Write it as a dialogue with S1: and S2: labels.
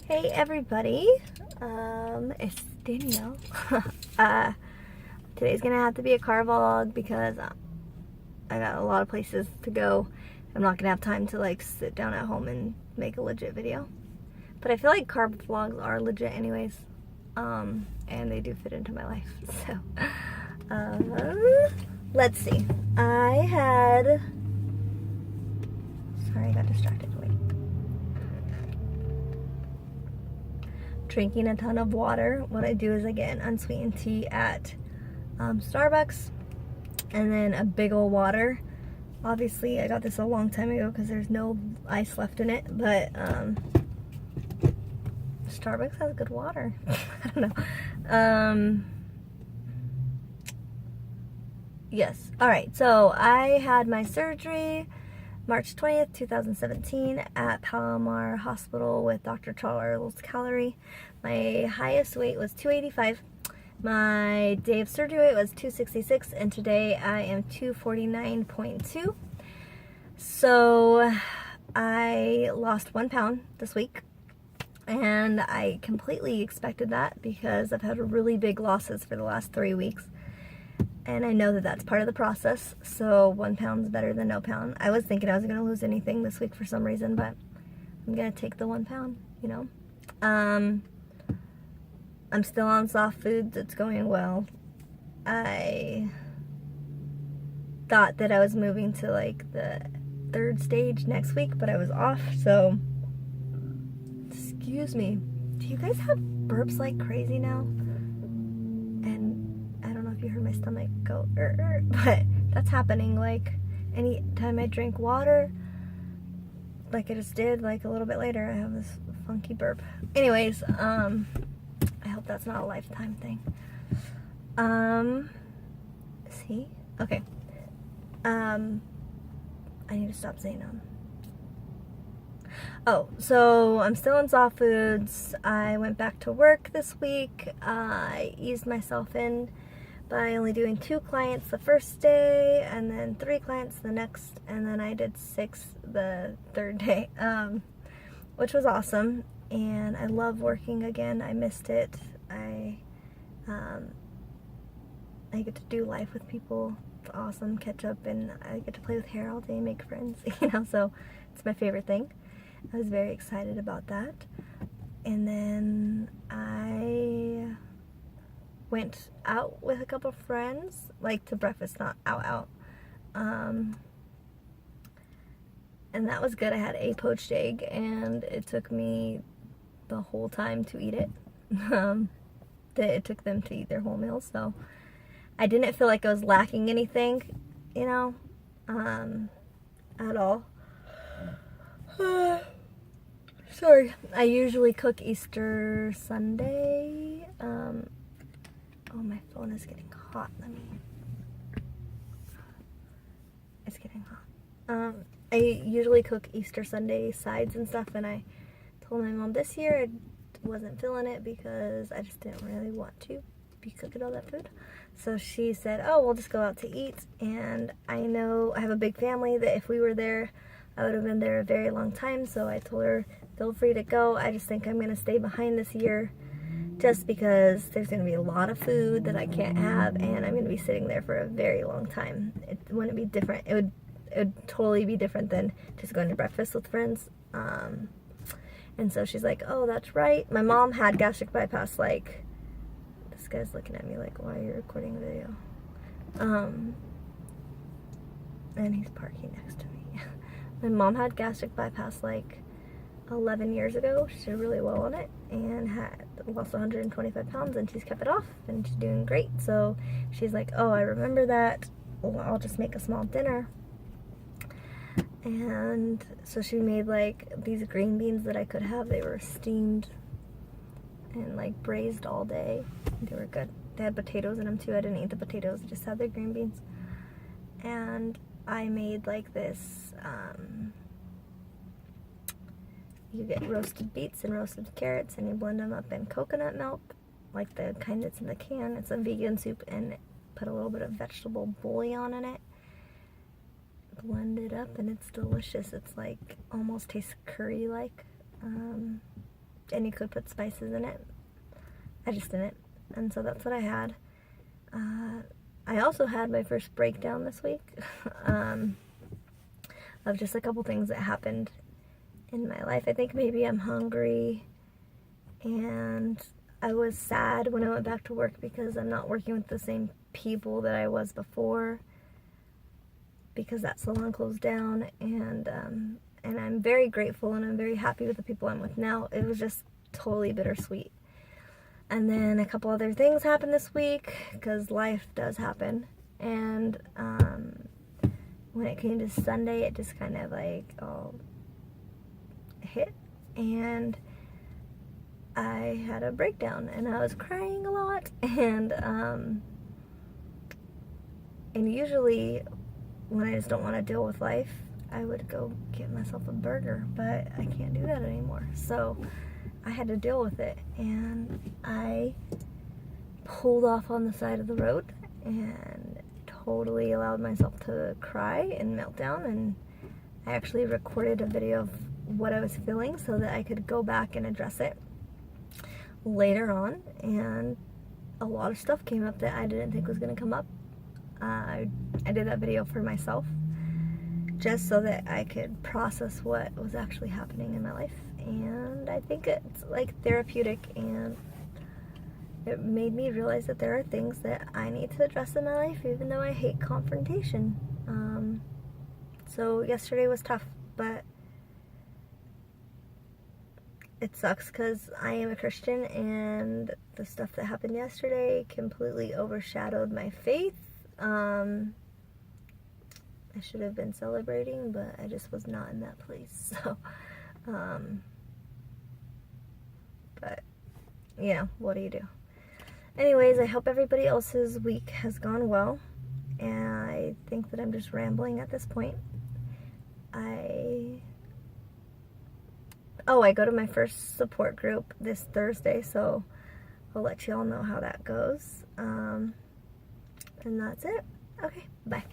S1: Hey everybody, it's Danielle. Today's gonna have to be a car vlog because I got a lot of places to go. I'm not gonna have time to like sit down at home and make a legit video. But I feel like car vlogs are legit anyways, and they do fit into my life. So, let's see. Sorry, I got distracted. Wait. Drinking a ton of water. What I do is I get an unsweetened tea at Starbucks and then a big old water. Obviously I got this a long time ago because there's no ice left in it, but Starbucks has good water. I don't know. Yes. Alright, so I had my surgery March 20th, 2017 at Palomar Hospital with Dr. Charles Calorie. My highest weight was 285. My day of surgery weight was 266, and today I am 249.2. So I lost 1 pound this week, and I completely expected that because I've had really big losses for the last 3 weeks. And I know that that's part of the process, so 1 pound's better than no pound. I was thinking I wasn't going to lose anything this week for some reason, but I'm going to take the 1 pound, you know. I'm still on soft foods. It's going well. I thought that I was moving to like the 3rd stage next week, but I was off, so excuse me. Do you guys have burps like crazy now? And I don't know if you heard my stomach go but that's happening. Like anytime I drink water, like I just did like a little bit later, I have this funky burp. Anyways, I hope that's not a lifetime thing. See? Okay. I need to stop saying Oh, so I'm still in soft foods. I went back to work this week. I eased myself in by only doing 2 clients the first day and then 3 clients the next, and then I did 6 the 3rd day, which was awesome. And I love working again. I missed it. I get to do life with people. It's awesome. Catch up, and I get to play with hair all day, make friends, you know, so it's my favorite thing. I was very excited about that. And then I went out with a couple friends, like to breakfast, not out. And that was good. I had a poached egg, and it took me the whole time to eat it. It took them to eat their whole meal, so I didn't feel like I was lacking anything, you know, at all. Sorry. I usually cook Easter Sunday. Oh, my phone is getting hot. It's getting hot. I usually cook Easter Sunday sides and stuff, and I told my mom this year I wasn't feeling it because I just didn't really want to be cooking all that food. So she said, oh, we'll just go out to eat. And I know I have a big family that if we were there, I would have been there a very long time. So I told her, feel free to go. I just think I'm going to stay behind this year just because there's going to be a lot of food that I can't have, and I'm going to be sitting there for a very long time. It wouldn't be different. It would totally be different than just going to breakfast with friends. And so she's like, oh, that's right. My mom had gastric bypass. Like, this guy's looking at me like, why are you recording a video? And he's parking next to me. My mom had gastric bypass like 11 years ago. She did really well on it and had lost 125 pounds, and she's kept it off, and she's doing great. So she's like, oh, I remember that. Well, I'll just make a small dinner. And so she made like these green beans that I could have. They were steamed and like braised all day. They were good. They had potatoes in them too. I didn't eat the potatoes, I just had the green beans. And I made like this, you get roasted beets and roasted carrots, and you blend them up in coconut milk, like the kind that's in the can. It's a vegan soup, and put a little bit of vegetable bouillon in it. Blend it up, and it's delicious. It's like almost tastes curry-like. and you could put spices in it. I just didn't, and so that's what I had. I also had my first breakdown this week of just a couple things that happened in my life. I think maybe I'm hungry, and I was sad when I went back to work because I'm not working with the same people that I was before, because that salon closed down, and I'm very grateful and I'm very happy with the people I'm with now. It was just totally bittersweet. And then a couple other things happened this week, because life does happen. And when it came to Sunday, it just kind of like all hit. And I had a breakdown, and I was crying a lot. And usually when I just don't want to deal with life, I would go get myself a burger. But I can't do that anymore. So I had to deal with it, and I pulled off on the side of the road and totally allowed myself to cry and melt down, and I actually recorded a video of what I was feeling so that I could go back and address it later on, and a lot of stuff came up that I didn't think was going to come up. I did that video for myself just so that I could process what was actually happening in my life. And I think it's like therapeutic, and it made me realize that there are things that I need to address in my life, even though I hate confrontation. So yesterday was tough, but it sucks because I am a Christian, and the stuff that happened yesterday completely overshadowed my faith. I should have been celebrating, but I just was not in that place. So, but, you know, what do you do? Anyways, I hope everybody else's week has gone well, and I think that I'm just rambling at this point. I go to my first support group this Thursday, so I'll let you all know how that goes. And that's it. Okay, bye.